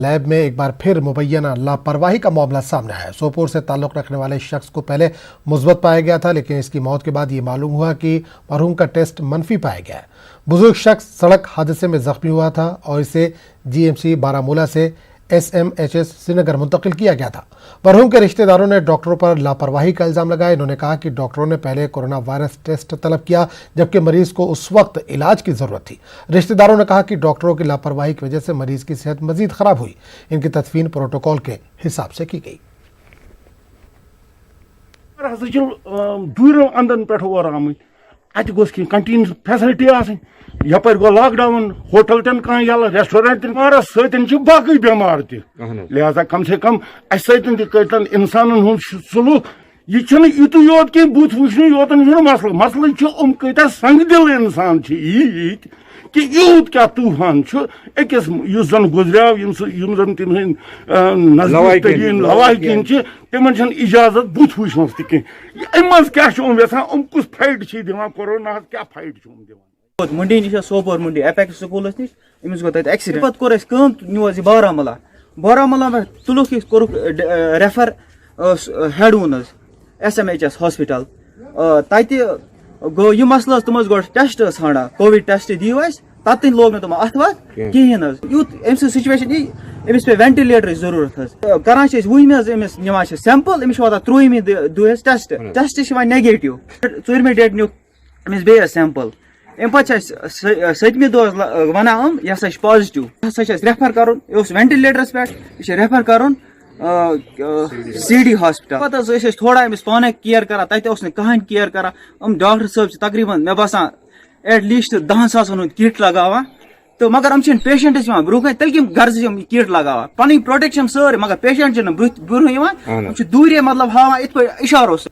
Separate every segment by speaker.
Speaker 1: Lab में एक बार फिर मुबैना लापरवाही का मामला सामने आया। सोपोर से ताल्लुक रखने वाले शख्स को पहले मुस्बत पाया गया था, लेकिन इसकी मौत के बाद ये मालूम हुआ कि मरहूम का टेस्ट मनफी पाया गया है। बुजुर्ग शख्स सड़क हादसे में जख्मी हुआ था और इसे जीएमसी बारामूला से SMHS श्रीनगर मुंतकिल किया गया था। मरहूम के रिश्तेदारों ने डॉक्टरों पर लापरवाही का इल्ज़ाम लगाया। इन्होंने कहा कि डॉक्टरों ने पहले कोरोना वायरस टेस्ट तलब किया, जबकि मरीज को उस वक्त इलाज की ज़रूरत थी। रिश्तेदारों ने कहा कि डॉक्टरों की लापरवाही की वजह से मरीज की सेहत मजीद ख़राब हुई। इनकी तदफीन प्रोटोकॉल के हिसाब से की गई।
Speaker 2: कंटीन फैसिलिटी यपर गो लॉकडाउन, होटल तन कह यल, रेस्टोरेंट सतन बाकी बेमार लिहाजा कम से कम सतन इंसान हूं सलूक यह युत योत कि बुत वुचन योत मसल मसल कत संग दिल इंसान यीत कि यूत क्या तूफान अकिस जन गुजरियाव जन तम नजदीन लवाकिन तिमन इजाजत बुत वुचन तह क्या यहां कुछ फाइट दिवान कोरोना क्या फाइट दिवान
Speaker 3: मुंडी निश सोपोर मुंडी एपेक्स स्कूल निश अमिस गो तत एक्सीडेंट पत कोर कम न्योज बारामूला में तुलुक कोर रेफर हेडून SMHS हॉस्पिटल तत गो यह मसल तुम गो टेस्ट हाँ कोविड टेस्ट दियो तत लोग तुम अत वत कहें यूत अम सिचुएशन यी अमिस पे वेंटिलेटर जरूरत करान वुहमे अमिस निवान सैंपल अमिस वात 3 दुहस टेस्ट नेगेटिव 4 डेट नुक अमिस बे सैंपल अम पे 7 दोह वन यह पॉजिटिव यह रेफर कर वेंटिलेटरस पे रेफर कर CD हॉस्पिटल पे थोड़ा अमिस पाने केयर करा तत कहान केयर करा डॉक्टर साहब तकरीबन मे बसान एटलीस्ट 10,000 हूं किट लगावा तो मगर हम पेशेंटस ब्रोह तेल कम गर्ज किट लगावा पन प्रोटेक्शन सारे मगर पेशेंट ब्रोह दूर मतलब हावा इत इशारों से।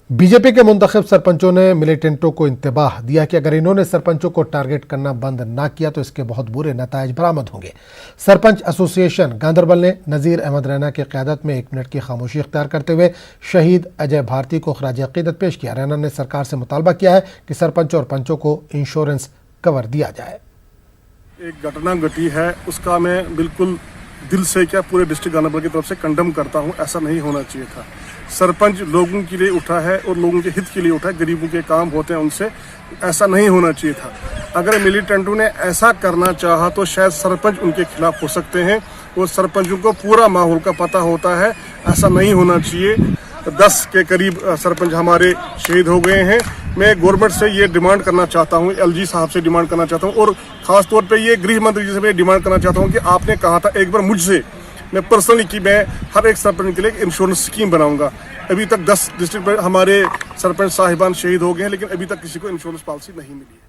Speaker 1: बीजेपी के मुंतखब सरपंचों ने मिलिटेंटों को इंतबाह दिया कि अगर इन्होंने सरपंचों को टारगेट करना बंद ना किया तो इसके बहुत बुरे नतायज बरामद होंगे। सरपंच एसोसिएशन गांधरबल ने नज़ीर अहमद रैना की क़यादत में 1 मिनट की खामोशी इख्तियार करते हुए शहीद अजय भारती को खराज अक़ीदत पेश किया। रैना ने सरकार से मुतालबा किया है कि सरपंच और पंचों को इंश्योरेंस कवर दिया जाए।
Speaker 4: एक घटना घटी है, उसका मैं बिल्कुल दिल से क्या पूरे डिस्ट्रिक्ट गांधरबल की तरफ से कंडम करता हूँ। ऐसा नहीं होना चाहिए था। सरपंच लोगों के लिए उठा है और लोगों के हित के लिए उठा है, गरीबों के काम होते हैं उनसे, ऐसा नहीं होना चाहिए था। अगर मिलिटेंटों ने ऐसा करना चाहा तो शायद सरपंच उनके खिलाफ हो सकते हैं और सरपंचों को पूरा माहौल का पता होता है। ऐसा नहीं होना चाहिए। 10 के करीब सरपंच हमारे शहीद हो गए हैं। मैं गवर्नमेंट से ये डिमांड करना चाहता हूँ, LG साहब से डिमांड करना चाहता हूँ और ख़ास तौर पे ये गृह मंत्री जी से मैं डिमांड करना चाहता हूँ कि आपने कहा था एक बार मुझसे, मैं पर्सनली, कि मैं हर एक सरपंच के लिए एक इंश्योरेंस स्कीम बनाऊंगा। अभी तक 10 डिस्ट्रिक्ट में हमारे सरपंच साहिबान शहीद हो गए हैं, लेकिन अभी तक किसी को इंश्योरेंस पॉलिसी नहीं मिली है।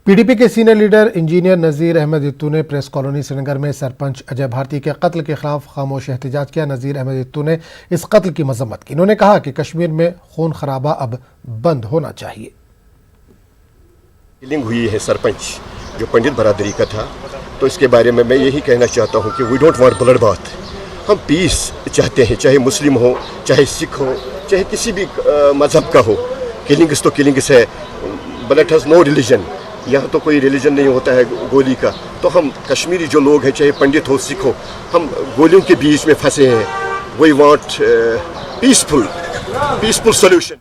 Speaker 1: PDP के सीनियर लीडर इंजीनियर नज़ीर अहमद इत्तू ने प्रेस कॉलोनी श्रीनगर में सरपंच अजय भारती के कत्ल के खिलाफ खामोश एहतजाज किया। नज़ीर अहमद इत्तू ने इस कत्ल की मजम्मत की। इन्होंने कहा कि कश्मीर में खून खराबा अब बंद होना चाहिए।
Speaker 5: किलिंग हुई है सरपंच जो पंडित बरादरी का था, तो इसके बारे में मैं यही कहना चाहता हूँ कि we don't want bloodbath. हम पीस चाहते हैं, चाहे मुस्लिम हो, चाहे सिख हो, चाहे किसी भी मजहब का हो। किलिंग्स तो किलिंग्स है। Blood has no religion. यहाँ तो कोई रिलीजन नहीं होता है गोली का। तो हम कश्मीरी जो लोग हैं, चाहे पंडित हो, सिख हो, हम गोलियों के बीच में फंसे हैं। We want peaceful solution.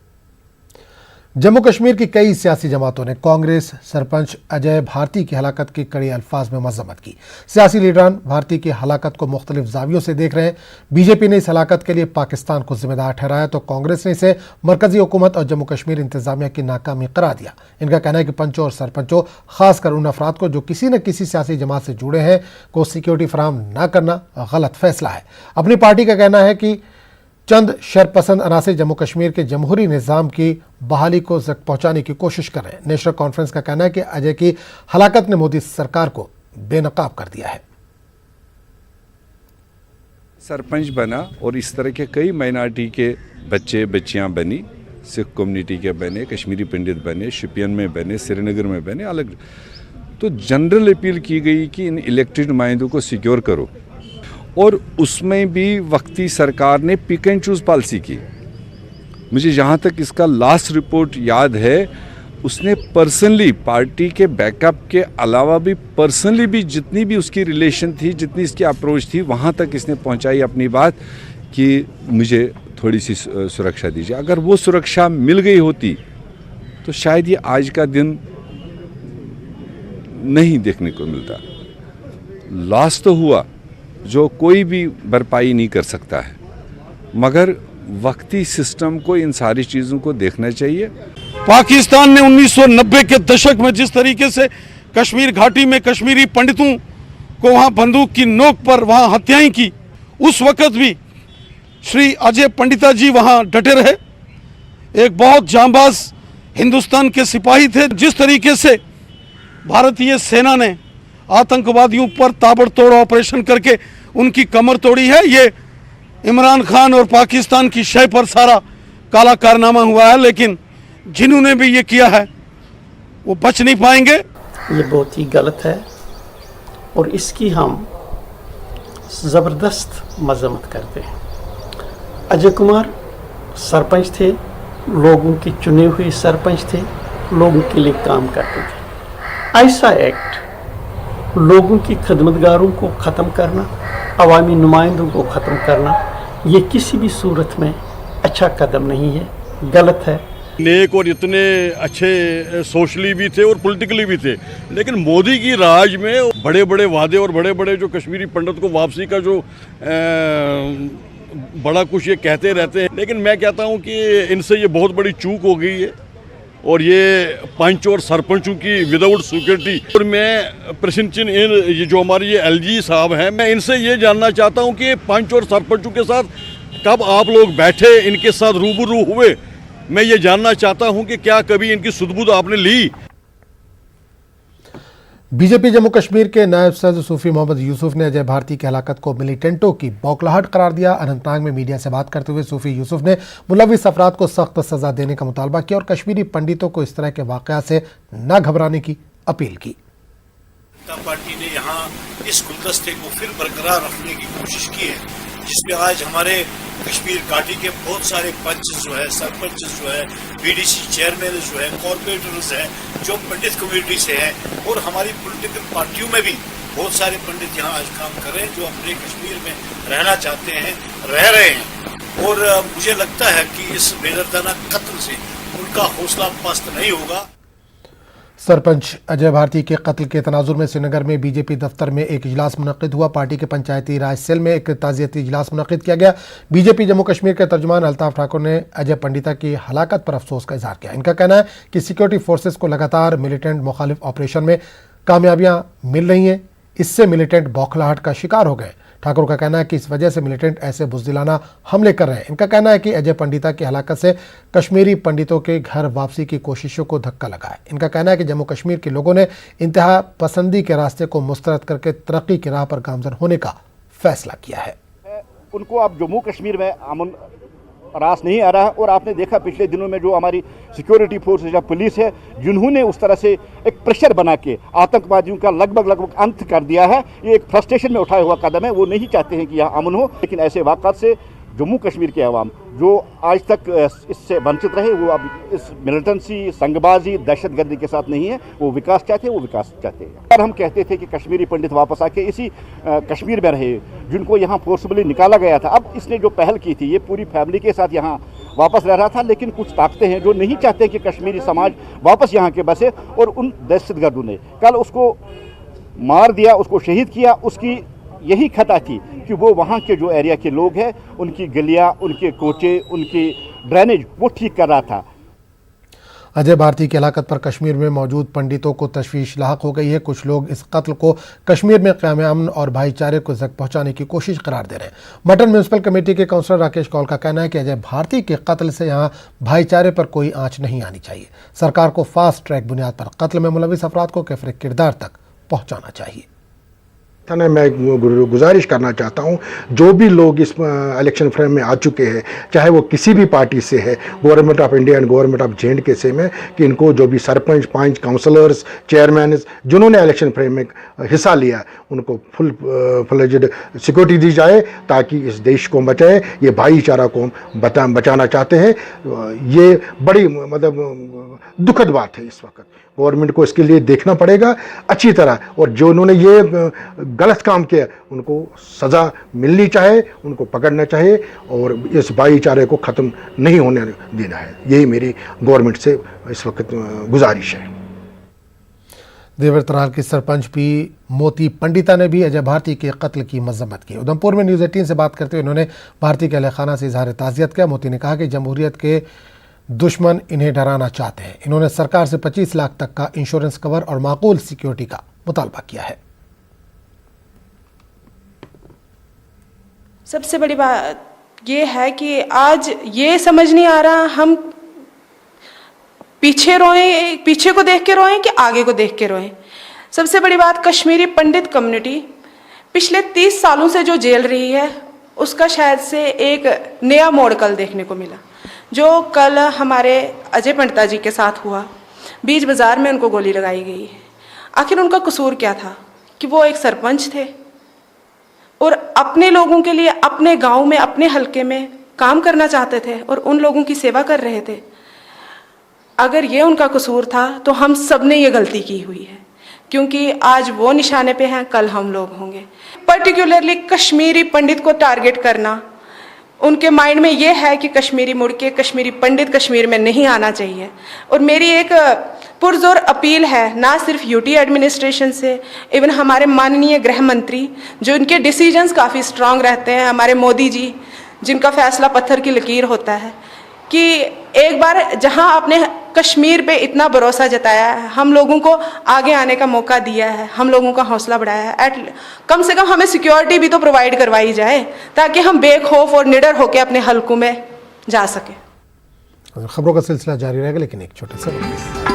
Speaker 1: Jammu Kashmir की कई सियासी जमातों ने कांग्रेस सरपंच अजय भारती की हलाकत की कड़ी अल्फाज में मजम्मत की। सियासी लीडरान भारती की हलाकत को मुख्तलिफ जावियों से देख रहे हैं। बीजेपी ने इस हलाकत के लिए पाकिस्तान को जिम्मेदार ठहराया तो कांग्रेस ने इसे मरकजी हुकूमत और जम्मू कश्मीर इंतजामिया की नाकामी करार दिया। इनका कहना है कि पंचों और सरपंचों, खासकर उन अफराद को जो किसी न किसी सियासी जमात से जुड़े हैं, को सिक्योरिटी फराहम न करना गलत फैसला है। अपनी पार्टी का कहना है कि चंद शरपसंद अनासिर जम्मू कश्मीर के जमहूरी निज़ाम की बहाली को जख्म पहुंचाने की कोशिश कर रहे हैं। नेशनल कॉन्फ्रेंस का कहना है कि अजय की हलाकत ने मोदी सरकार को बेनकाब कर दिया है।
Speaker 6: सरपंच बना और इस तरह के कई माइनॉरिटी के बच्चे बच्चियां बनी, सिख कम्युनिटी के बने, कश्मीरी पंडित बने, शोपियान में बने, श्रीनगर में बने, अलग। तो जनरल अपील की गई कि इन इलेक्टेड नुमाइंदों को सिक्योर करो और उसमें भी वक्ती सरकार ने पिक एंड चूज़ पॉलिसी की। मुझे जहाँ तक इसका लास्ट रिपोर्ट याद है, उसने पर्सनली पार्टी के बैकअप के अलावा भी पर्सनली भी जितनी भी उसकी रिलेशन थी, जितनी इसकी अप्रोच थी, वहाँ तक इसने पहुँचाई अपनी बात कि मुझे थोड़ी सी सुरक्षा दीजिए। अगर वो सुरक्षा मिल गई होती तो शायद ये आज का दिन नहीं देखने को मिलता। लॉस तो हुआ जो कोई भी भरपाई नहीं कर सकता है, मगर वक्ती सिस्टम को इन सारी चीज़ों को देखना चाहिए।
Speaker 7: पाकिस्तान ने 1990 के दशक में जिस तरीके से कश्मीर घाटी में कश्मीरी पंडितों को वहाँ बंदूक की नोक पर वहाँ हत्याएं की, उस वक़्त भी श्री अजय पंडिता जी वहाँ डटे रहे। एक बहुत जांबाज हिंदुस्तान के सिपाही थे। जिस तरीके से भारतीय सेना ने आतंकवादियों पर ताबड़तोड़ ऑपरेशन करके उनकी कमर तोड़ी है, ये इमरान खान और पाकिस्तान की शय पर सारा काला कारनामा हुआ है। लेकिन जिन्होंने भी ये किया है वो बच नहीं पाएंगे।
Speaker 8: ये बहुत ही गलत है और इसकी हम ज़बरदस्त मजम्मत करते हैं। अजय कुमार सरपंच थे, लोगों की चुने हुए सरपंच थे, लोगों के लिए काम करते थे। ऐसा एक्ट लोगों की खदमतगारों को ख़त्म करना, अवामी नुमाइंदों को ख़त्म करना, ये किसी भी सूरत में अच्छा कदम नहीं है, गलत है।
Speaker 9: नेक और इतने अच्छे सोशली भी थे और पॉलिटिकली भी थे, लेकिन मोदी की राज में बड़े बड़े वादे और बड़े बड़े जो कश्मीरी पंडित को वापसी का जो बड़ा कुछ ये कहते रहते हैं, लेकिन मैं कहता हूँ कि इनसे ये बहुत बड़ी चूक हो गई है। और ये पंच और सरपंचों की विदाउट सिक्योरिटी, और मैं प्रशिक्षण इन ये जो हमारे ये एलजी साहब हैं, मैं इनसे ये जानना चाहता हूँ कि पंच और सरपंचों के साथ कब आप लोग बैठे, इनके साथ रूबरू हुए। मैं ये जानना चाहता हूं कि क्या कभी इनकी सुध-बुध आपने ली।
Speaker 1: बीजेपी जम्मू कश्मीर के नायब सदर सूफी मोहम्मद यूसुफ ने अजय भारती की हलाकत को मिलिटेंटों की बौखलाहट करार दिया। अनंतनाग में मीडिया से बात करते हुए सूफी यूसुफ ने मुलविस अफराद को सख्त सजा देने का मुतालबा किया और कश्मीरी पंडितों को इस तरह के वाकयात से न घबराने की अपील की।
Speaker 10: पार्टी ने यहाँ इस गुलदस्ते को फिर बरकरार रखने की कोशिश की है, जिसमें आज हमारे कश्मीर घाटी के बहुत सारे पंच जो है, सरपंच जो है, बीडीसी चेयरमैन जो है, कॉर्पोरेटर्स हैं जो पंडित कम्युनिटी से हैं, और हमारी पॉलिटिकल पार्टियों में भी बहुत सारे पंडित यहाँ आज काम कर रहे हैं जो अपने कश्मीर में रहना चाहते हैं, रह रहे हैं। और मुझे लगता है कि इस बेदर्दाना कत्ल से उनका हौसला पस्त नहीं होगा।
Speaker 1: सरपंच अजय भारती के कत्ल के तनाजुर में श्रीनगर में बीजेपी दफ्तर में एक इजलास मुनक्किद हुआ। पार्टी के पंचायती राज सेल में एक ताज़ियती इजलास मुनक्किद किया गया। बीजेपी जम्मू कश्मीर के तर्जुमान अल्ताफ ठाकुर ने अजय पंडिता की हलाकत पर अफसोस का इजहार किया। इनका कहना है कि सिक्योरिटी फोर्सेस को लगातार मिलिटेंट मुखालिफ ऑपरेशन में कामयाबियां मिल रही हैं, इससे मिलिटेंट बौखलाहट का शिकार हो गए। ठाकुर का कहना है कि इस वजह से मिलिटेंट ऐसे बुज़दिलाना हमले कर रहे हैं। इनका कहना है कि अजय पंडिता की हलाकत से कश्मीरी पंडितों के घर वापसी की कोशिशों को धक्का लगा है। इनका कहना है कि जम्मू कश्मीर के लोगों ने इंतहा पसंदी के रास्ते को मुस्तरद करके तरक्की की राह पर गामजन होने का फैसला किया है।
Speaker 11: उनको अब जम्मू कश्मीर में अमन रास नहीं आ रहा है। और आपने देखा पिछले दिनों में जो हमारी सिक्योरिटी फोर्स या पुलिस है, जिन्होंने उस तरह से एक प्रेशर बना के आतंकवादियों का लगभग अंत कर दिया है, ये एक फ्रस्ट्रेशन में उठाया हुआ कदम है। वो नहीं चाहते हैं कि यहाँ अमन हो, लेकिन ऐसे वाक़ात से जम्मू कश्मीर के अवाम जो आज तक इससे वंचित रहे, वो अब इस मिलिटेंसी, संगबाजी, दहशतगर्दी के साथ नहीं है। वो विकास चाहते हैं, वो विकास चाहते हैं। और हम कहते थे कि कश्मीरी पंडित वापस आके इसी कश्मीर में रहे, जिनको यहाँ फोर्सबली निकाला गया था। अब इसने जो पहल की थी, ये पूरी फैमिली के साथ यहाँ वापस रह रहा था, लेकिन कुछ ताकतें हैं जो नहीं चाहते कि कश्मीरी समाज वापस यहाँ के बसे। और उन दहशतगर्दों ने कल उसको मार दिया, उसको शहीद किया। उसकी यही खता थी कि वो वहाँ के जो एरिया के लोग हैं, उनकी गलियाँ, उनके कोचे, उनकी ड्रेनेज वो ठीक कर रहा था।
Speaker 1: अजय भारती की हलाकत पर कश्मीर में मौजूद पंडितों को तशवीश लाहक हो गई है। कुछ लोग इस कत्ल को कश्मीर में क़याम अमन और भाईचारे को जख्म पहुंचाने की कोशिश करार दे रहे हैं। मटन म्यूनसिपल कमेटी के काउंसलर राकेश कौल का कहना है कि अजय भारती के कत्ल से यहां भाईचारे पर कोई आंच नहीं आनी चाहिए। सरकार को फास्ट ट्रैक बुनियाद पर कत्ल में मुलविस अफराद को कैफरे किरदार तक पहुँचाना चाहिए।
Speaker 12: है मैं गुजारिश करना चाहता हूँ, जो भी लोग इस इलेक्शन फ्रेम में आ चुके हैं, चाहे वो किसी भी पार्टी से है, government of India and government of J&K से में, कि इनको जो भी सरपंच, 5 काउंसलर्स, चेयरमैन जिन्होंने इलेक्शन फ्रेम में हिस्सा लिया, उनको फुल फ्लेज्ड सिक्योरिटी दी जाए ताकि इस देश को बचाए। ये भाईचारा को बचाना चाहते हैं। ये बड़ी मतलब दुखद बात है। इस वक्त गवर्नमेंट को इसके लिए देखना पड़ेगा अच्छी तरह, और जो उन्होंने ये गलत काम किया उनको सज़ा मिलनी चाहिए, उनको पकड़ना चाहिए और इस भाईचारे को ख़त्म नहीं होने देना है। यही मेरी गवर्नमेंट से इस वक्त गुजारिश है।
Speaker 1: देवर तराल के सरपंच पी मोती पंडिता ने भी अजय भारती के कत्ल की मजम्मत की। उधमपुर में न्यूज़ 18 से बात करते हुए उन्होंने भारती के अहले खाना से इजहार ताज़ियत किया। मोती ने कहा कि जमहूरियत के दुश्मन इन्हें डराना चाहते हैं। इन्होंने सरकार से 25 लाख तक का इंश्योरेंस कवर और माकूल सिक्योरिटी का मुतालबा किया है।
Speaker 13: सबसे बड़ी बात ये है कि आज ये समझ नहीं आ रहा हम पीछे रोएं, पीछे को देख के रोएं कि आगे को देख के रोएं। सबसे बड़ी बात, कश्मीरी पंडित कम्युनिटी पिछले 30 सालों से जो जेल रही है उसका शायद से एक नया मोड़ कल देखने को मिला। जो कल हमारे अजय पंडिता जी के साथ हुआ, बीच बाजार में उनको गोली लगाई गई। आखिर उनका कसूर क्या था कि वो एक सरपंच थे और अपने लोगों के लिए अपने गांव में, अपने हलके में काम करना चाहते थे और उन लोगों की सेवा कर रहे थे। अगर ये उनका कसूर था तो हम सब ने ये गलती की हुई है, क्योंकि आज वो निशाने पे हैं, कल हम लोग होंगे। पर्टिकुलरली कश्मीरी पंडित को टारगेट करना, उनके माइंड में ये है कि कश्मीरी मुड़ के कश्मीरी पंडित कश्मीर में नहीं आना चाहिए। और मेरी एक पुरजोर अपील है, ना सिर्फ यूटी एडमिनिस्ट्रेशन से, इवन हमारे माननीय गृह मंत्री जो इनके डिसीजंस काफ़ी स्ट्रांग रहते हैं, हमारे मोदी जी जिनका फैसला पत्थर की लकीर होता है, कि एक बार जहां आपने कश्मीर पे इतना भरोसा जताया है, हम लोगों को आगे आने का मौका दिया है, हम लोगों का हौसला बढ़ाया है, कम से कम हमें सिक्योरिटी भी तो प्रोवाइड करवाई जाए ताकि हम बेखौफ और निडर होकर अपने हलकों में जा सकें।
Speaker 1: खबरों का सिलसिला जारी रहेगा, लेकिन एक छोटा सा